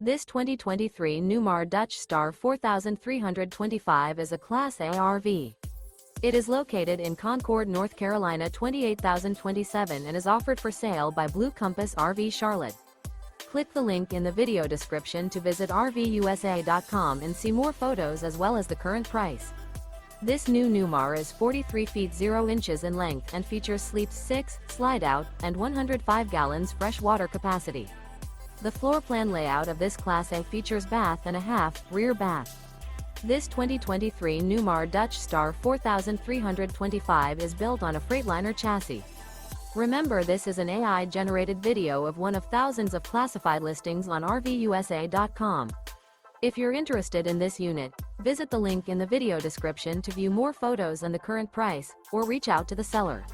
This 2023 Newmar Dutch Star 4325 is a Class A RV. It is located in Concord, North Carolina 28027 and is offered for sale by Blue Compass RV Charlotte. Click the link in the video description to visit RVUSA.com and see more photos as well as the current price. This new Newmar is 43 feet 0 inches in length and features sleep 6, slide-out, and 105 gallons fresh water capacity. The floor plan layout of this Class A features bath and a half, rear bath. This 2023 Newmar Dutch Star 4325 is built on a Freightliner chassis. Remember, this is an AI-generated video of one of thousands of classified listings on RVUSA.com. If you're interested in this unit, visit the link in the video description to view more photos and the current price, or reach out to the seller.